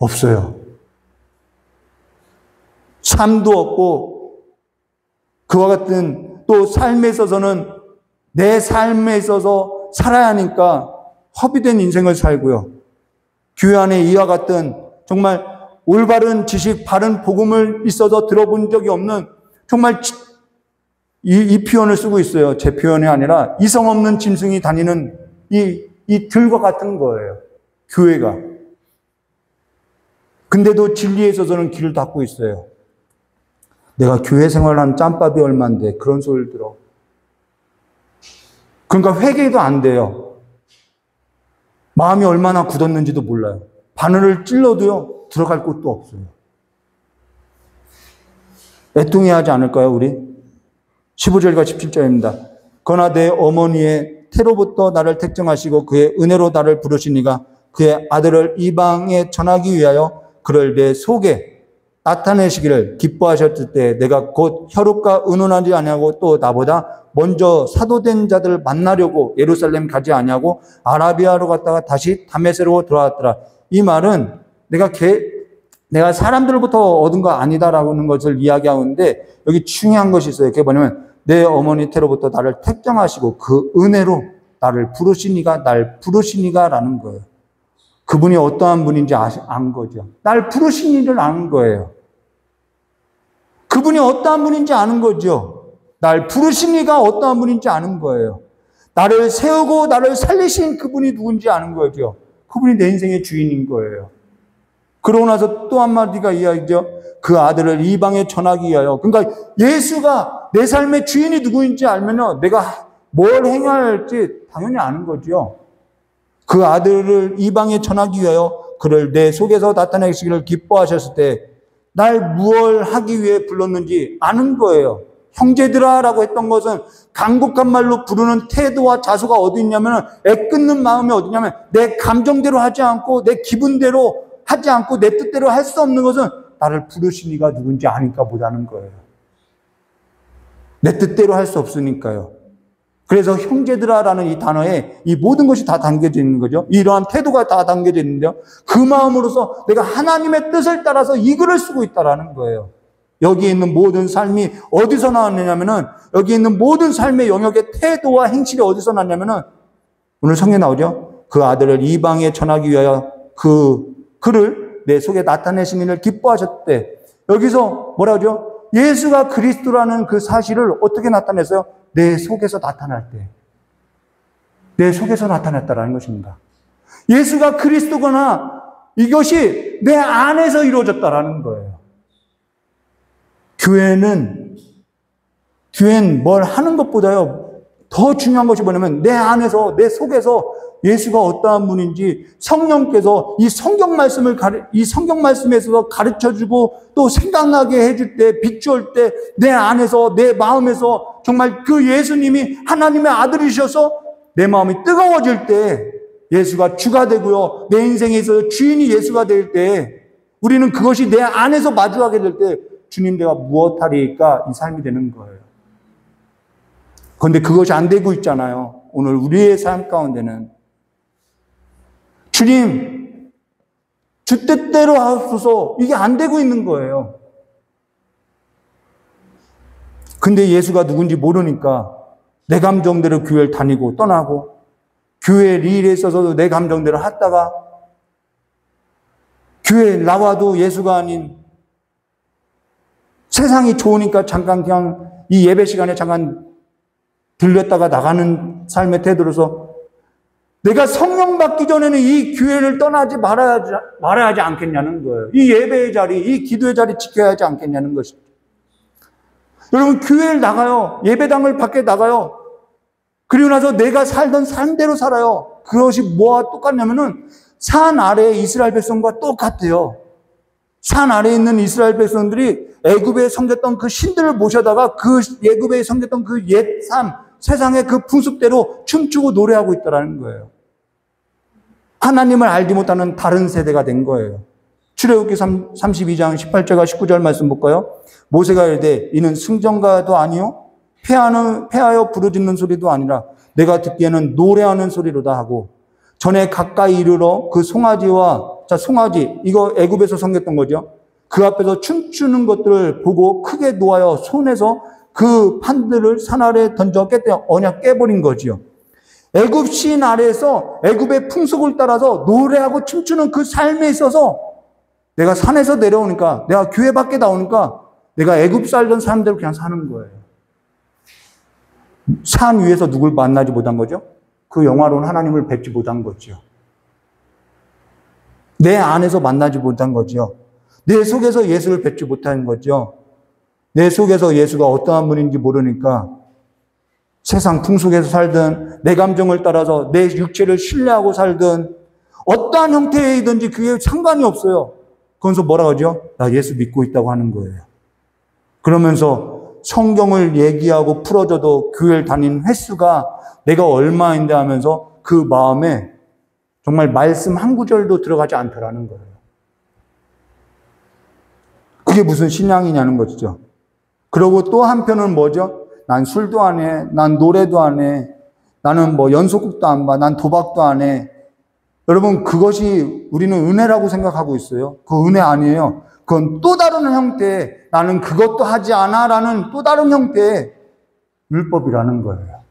없어요. 삶도 없고 그와 같은 또 삶에 있어서는 내 삶에 있어서 살아야 하니까 허비된 인생을 살고요. 교회 안에 이와 같은 정말 올바른 지식, 바른 복음을 있어서 들어본 적이 없는 정말 이 표현을 쓰고 있어요. 제 표현이 아니라 이성 없는 짐승이 다니는 이 들과 같은 거예요. 교회가. 근데도 진리에 있어서는 길을 닫고 있어요. 내가 교회 생활한 짬밥이 얼만데 그런 소리를 들어. 그러니까 회개도 안 돼요. 마음이 얼마나 굳었는지도 몰라요. 바늘을 찔러도요, 들어갈 곳도 없어요. 애통해야 하지 않을까요, 우리? 15절과 17절입니다. 그러나 내 어머니의 태로부터 나를 택정하시고 그의 은혜로 나를 부르시니가 그의 아들을 이방에 전하기 위하여 그를 내 속에 나타내시기를 기뻐하셨을 때 내가 곧 혈육과 의논하지 아니하고 또 나보다 먼저 사도된 자들을 만나려고 예루살렘 가지 아니하고 아라비아로 갔다가 다시 다메섹으로 돌아왔더라. 이 말은 내가 사람들로부터 얻은 거 아니다라는 것을 이야기하는데 여기 중요한 것이 있어요. 그게 뭐냐면 내 어머니 태로부터 나를 택정하시고 그 은혜로 나를 부르시니가 날 부르시니가라는 거예요. 그분이 어떠한 분인지 안 거죠. 날 부르신 일을 아는 거예요. 그분이 어떠한 분인지 아는 거죠. 날 부르신 이가 어떠한 분인지 아는 거예요. 나를 세우고 나를 살리신 그분이 누군지 아는 거죠. 그분이 내 인생의 주인인 거예요. 그러고 나서 또 한마디가 이야기죠. 그 아들을 이방에 전하기 위하여. 그러니까 예수가 내 삶의 주인이 누구인지 알면요, 내가 뭘 행해야 할지 당연히 아는 거죠. 그 아들을 이방에 전하기 위하여 그를 내 속에서 나타내시기를 기뻐하셨을 때 날 무엇 하기 위해 불렀는지 아는 거예요. 형제들아라고 했던 것은 간곡한 말로 부르는 태도와 자세가 어디 있냐면 애끓는 마음이 어디 있냐면 내 감정대로 하지 않고 내 기분대로 하지 않고 내 뜻대로 할 수 없는 것은 나를 부르신 이가 누군지 아니까 못하는 거예요. 내 뜻대로 할 수 없으니까요. 그래서 형제들아라는 이 단어에 이 모든 것이 다 담겨져 있는 거죠. 이러한 태도가 다 담겨져 있는데요. 그 마음으로서 내가 하나님의 뜻을 따라서 이 글을 쓰고 있다라는 거예요. 여기 있는 모든 삶이 어디서 나왔느냐면은 여기 있는 모든 삶의 영역의 태도와 행실이 어디서 났냐면은 오늘 성경에 나오죠. 그 아들을 이방에 전하기 위하여 그를 내 속에 나타내신 일을 기뻐하셨대. 여기서 뭐라 하죠? 예수가 그리스도라는 그 사실을 어떻게 나타냈어요? 내 속에서 나타날 때. 내 속에서 나타났다라는 것입니다. 예수가 그리스도거나 이것이 내 안에서 이루어졌다라는 거예요. 교회는 뭘 하는 것보다요, 더 중요한 것이 뭐냐면 내 안에서, 내 속에서 예수가 어떠한 분인지 성령께서 이 성경 말씀에 있어서 가르쳐주고 또 생각나게 해줄 때, 비추을 때 내 안에서, 내 마음에서 정말 그 예수님이 하나님의 아들이셔서 내 마음이 뜨거워질 때 예수가 주가 되고요. 내 인생에 있어서 주인이 예수가 될 때 우리는 그것이 내 안에서 마주하게 될 때 주님 내가 무엇하리까 이 삶이 되는 거예요. 그런데 그것이 안 되고 있잖아요. 오늘 우리의 삶 가운데는 주님 주 뜻대로 하소서 이게 안 되고 있는 거예요. 근데 예수가 누군지 모르니까 내 감정대로 교회를 다니고 떠나고 교회 일에 있어서도 내 감정대로 하다가 교회에 나와도 예수가 아닌 세상이 좋으니까 잠깐 그냥 이 예배 시간에 잠깐 들렸다가 나가는 삶의 태도로서 내가 성령 받기 전에는 이 교회를 떠나지 말아야지 않겠냐는 거예요. 이 예배의 자리, 이 기도의 자리 지켜야 하지 않겠냐는 것이죠. 여러분 교회를 나가요. 예배당을 밖에 나가요. 그리고 나서 내가 살던 삶대로 살아요. 그것이 뭐와 똑같냐면은 산 아래의 이스라엘 백성과 똑같아요. 산 아래에 있는 이스라엘 백성들이 애굽에 섬겼던 그 신들을 모셔다가 그 애굽에 섬겼던 그 옛 삶, 세상의 그 풍습대로 춤추고 노래하고 있다는 거예요. 하나님을 알지 못하는 다른 세대가 된 거예요. 출애굽기 32장 18절과 19절 말씀 볼까요? 모세가 이르되 이는 승전가도 아니요 패하여 부르짖는 소리도 아니라 내가 듣기에는 노래하는 소리로다 하고 전에 가까이 이르러 그 송아지와, 자, 송아지, 이거 애굽에서 섬겼던 거죠. 그 앞에서 춤추는 것들을 보고 크게 놓아여 손에서 그 판들을 산 아래 던져 깼대요. 언약 깨버린 거지요. 애굽 신 아래에서 애굽의 풍속을 따라서 노래하고 춤추는 그 삶에 있어서 내가 산에서 내려오니까, 내가 교회 밖에 나오니까 내가 애굽 살던 사람대로 그냥 사는 거예요. 산 위에서 누굴 만나지 못한 거죠? 그 영화로운 하나님을 뵙지 못한 거죠. 내 안에서 만나지 못한 거죠. 내 속에서 예수를 뵙지 못한 거죠. 내 속에서 예수가 어떠한 분인지 모르니까 세상 풍속에서 살든 내 감정을 따라서 내 육체를 신뢰하고 살든 어떠한 형태이든지 그게 상관이 없어요. 그러면서 뭐라고 하죠? 나 예수 믿고 있다고 하는 거예요. 그러면서 성경을 얘기하고 풀어줘도 교회를 다니는 횟수가 내가 얼마인데 하면서 그 마음에 정말 말씀 한 구절도 들어가지 않더라는 거예요. 그게 무슨 신앙이냐는 거죠. 그리고 또 한편은 뭐죠? 난 술도 안 해. 난 노래도 안 해. 나는 뭐 연속극도 안 봐. 난 도박도 안 해. 여러분, 그것이 우리는 은혜라고 생각하고 있어요. 그 은혜 아니에요. 그건 또 다른 형태의, 나는 그것도 하지 않아 라는 또 다른 형태의 율법이라는 거예요.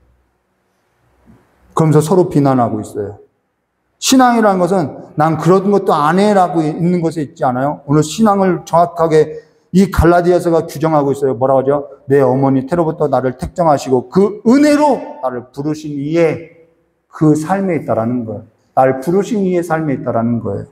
그러면서 서로 비난하고 있어요. 신앙이라는 것은 난 그런 것도 안 해라고 있는 것에 있지 않아요? 오늘 신앙을 정확하게 이 갈라디아서가 규정하고 있어요. 뭐라고 하죠? 내 어머니 태로부터 나를 택정하시고 그 은혜로 나를 부르신 이의 그 삶에 있다라는 거예요. 나를 부르신 이의 삶에 있다라는 거예요.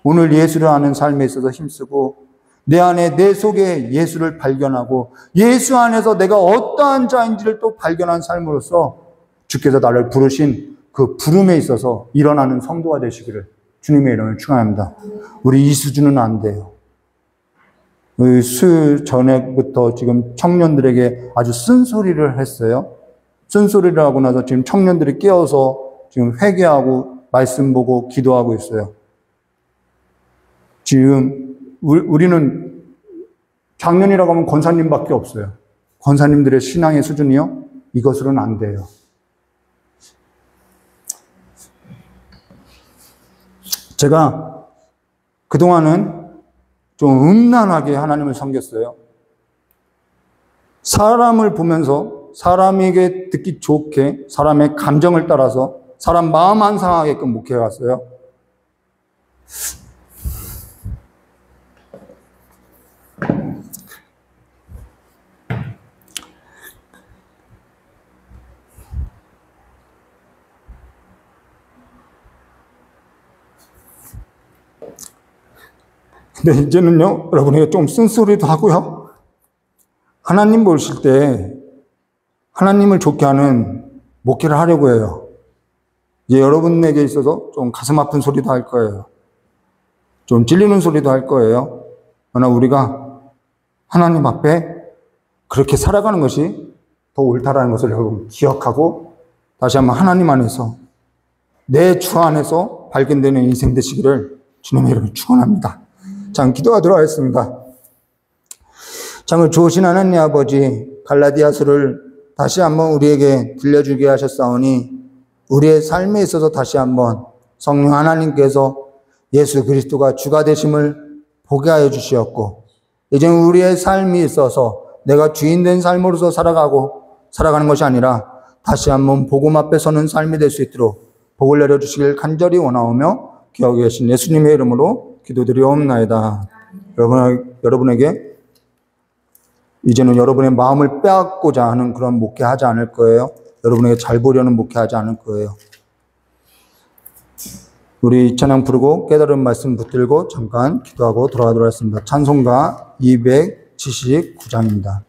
오늘 예수를 아는 삶에 있어서 힘쓰고 내 안에 내 속에 예수를 발견하고 예수 안에서 내가 어떠한 자인지를 또 발견한 삶으로서 주께서 나를 부르신 그 부름에 있어서 일어나는 성도가 되시기를 주님의 이름을 축원합니다. 우리 이수준은 안 돼요. 수요일 전에부터 지금 청년들에게 아주 쓴소리를 했어요. 쓴소리를 하고 나서 지금 청년들이 깨어서 지금 회개하고 말씀 보고 기도하고 있어요. 지금 우리는 작년이라고 하면 권사님밖에 없어요. 권사님들의 신앙의 수준이요? 이것으로는 안 돼요. 제가 그동안은 좀 음란하게 하나님을 섬겼어요. 사람을 보면서 사람에게 듣기 좋게 사람의 감정을 따라서 사람 마음 안 상하게끔 목회해왔어요. 근데 이제는요, 여러분에게 좀 쓴소리도 하고요. 하나님 보실 때 하나님을 좋게 하는 목회를 하려고 해요. 이제 여러분에게 있어서 좀 가슴 아픈 소리도 할 거예요. 좀 찔리는 소리도 할 거예요. 그러나 우리가 하나님 앞에 그렇게 살아가는 것이 더 옳다라는 것을 여러분 기억하고 다시 한번 하나님 안에서 내 주 안에서 발견되는 인생 되시기를 주님의 이름으로 축원합니다. 자, 기도하도록 하겠습니다. 참을 좋으신 하나님 아버지, 갈라디아서를 다시 한번 우리에게 들려주게 하셨사오니 우리의 삶에 있어서 다시 한번 성령 하나님께서 예수 그리스도가 주가 되심을 보게 하여 주시었고 이제 우리의 삶이 있어서 내가 주인 된 삶으로서 살아가는 것이 아니라 다시 한번 복음 앞에 서는 삶이 될 수 있도록 복을 내려주시길 간절히 원하오며 기억에 계신 예수님의 이름으로 기도드리옵나이다. 여러분에게 이제는 여러분의 마음을 빼앗고자 하는 그런 목회하지 않을 거예요. 여러분에게 잘 보려는 목회하지 않을 거예요. 우리 찬양 부르고 깨달은 말씀 붙들고 잠깐 기도하고 돌아가도록 하겠습니다. 찬송가 279장입니다.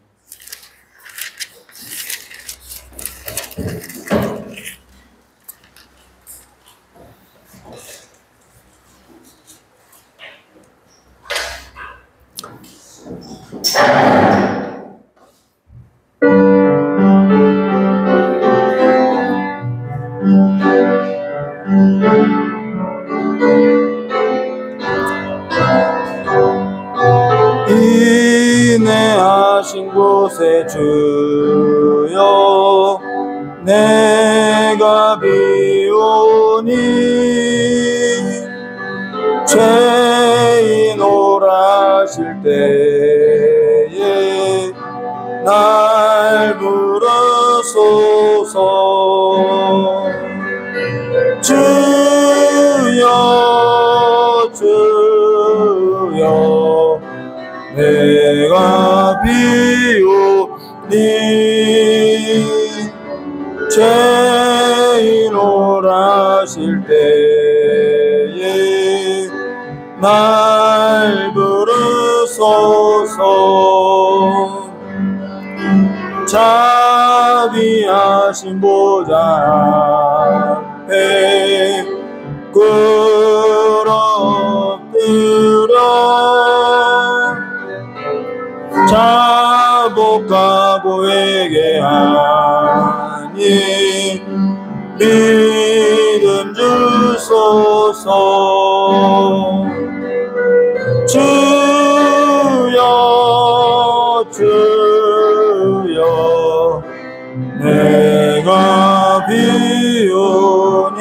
인내하신 곳에 주여 내가 비오니 비오니 죄인 오라실 때에 날 부르소서. 자비하신 보좌 앞에 꿇어엎드려 자복하고 회개하니 믿음 주소서. 주여 주여 내가 비오니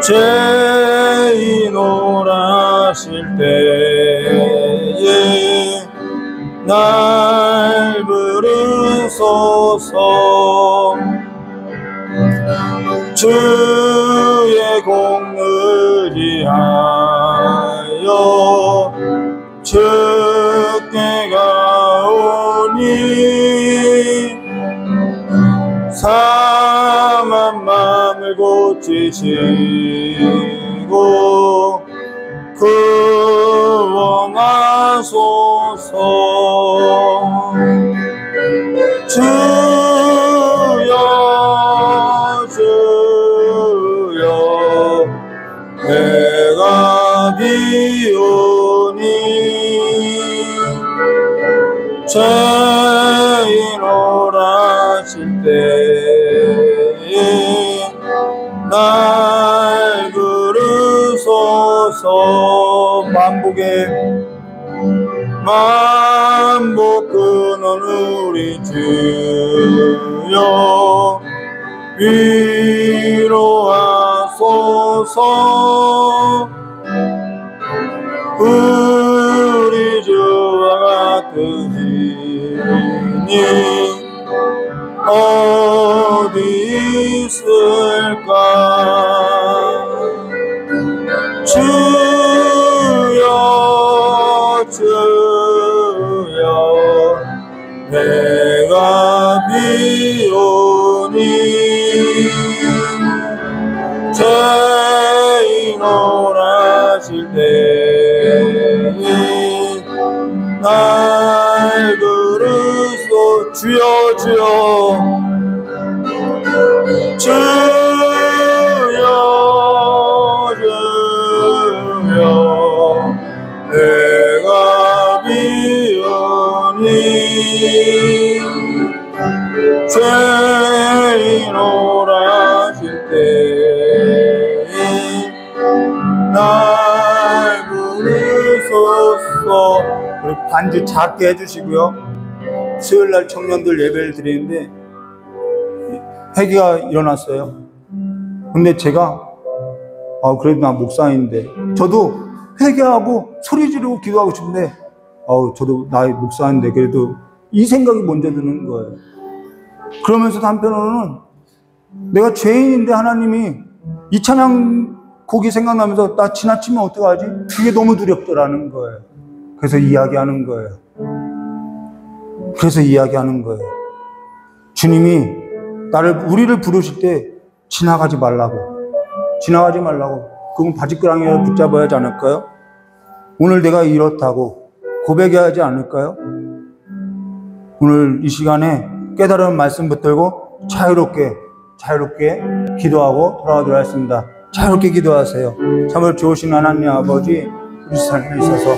죄인 오라실 때에 날 부르소서. 주의 공을 위하여 주께 가오니 상한 마음을 고치시고 구원하소서. 주여 주여 내가 비오니 죄인 오라실 때에 날 부르소서. 만복 끊은 우리 주여 위로하소서. 우리 주와 같은 이니 어디 있을까. 주여 주여 내가 비오니 죄인 오라실 때에 날 부르소. 주여 주여 주여 주여 내가 비오니 죄인 오라실 때에 날 부르소서. 우리 반주 작게 해주시고요. 수요일날 청년들 예배를 드리는데 회개가 일어났어요. 근데 제가 그래도 나 목사인데 저도 회개하고 소리 지르고 기도하고 싶은데 저도 나의 목사인데 그래도 이 생각이 먼저 드는 거예요. 그러면서도 한편으로는 내가 죄인인데 하나님이 이 찬양 곡이 생각나면서 나 지나치면 어떡하지? 그게 너무 두렵더라는 거예요. 그래서 이야기하는 거예요. 주님이 우리를 부르실 때 지나가지 말라고. 그건 바지가랑이를 붙잡아야 하지 않을까요? 오늘 내가 이렇다고 고백해야 하지 않을까요? 오늘 이 시간에 깨달은 말씀 붙들고 자유롭게 기도하고 돌아가도록 하겠습니다. 자유롭게 기도하세요. 참으로 좋으신 하나님 아버지, 우리 삶에 있어서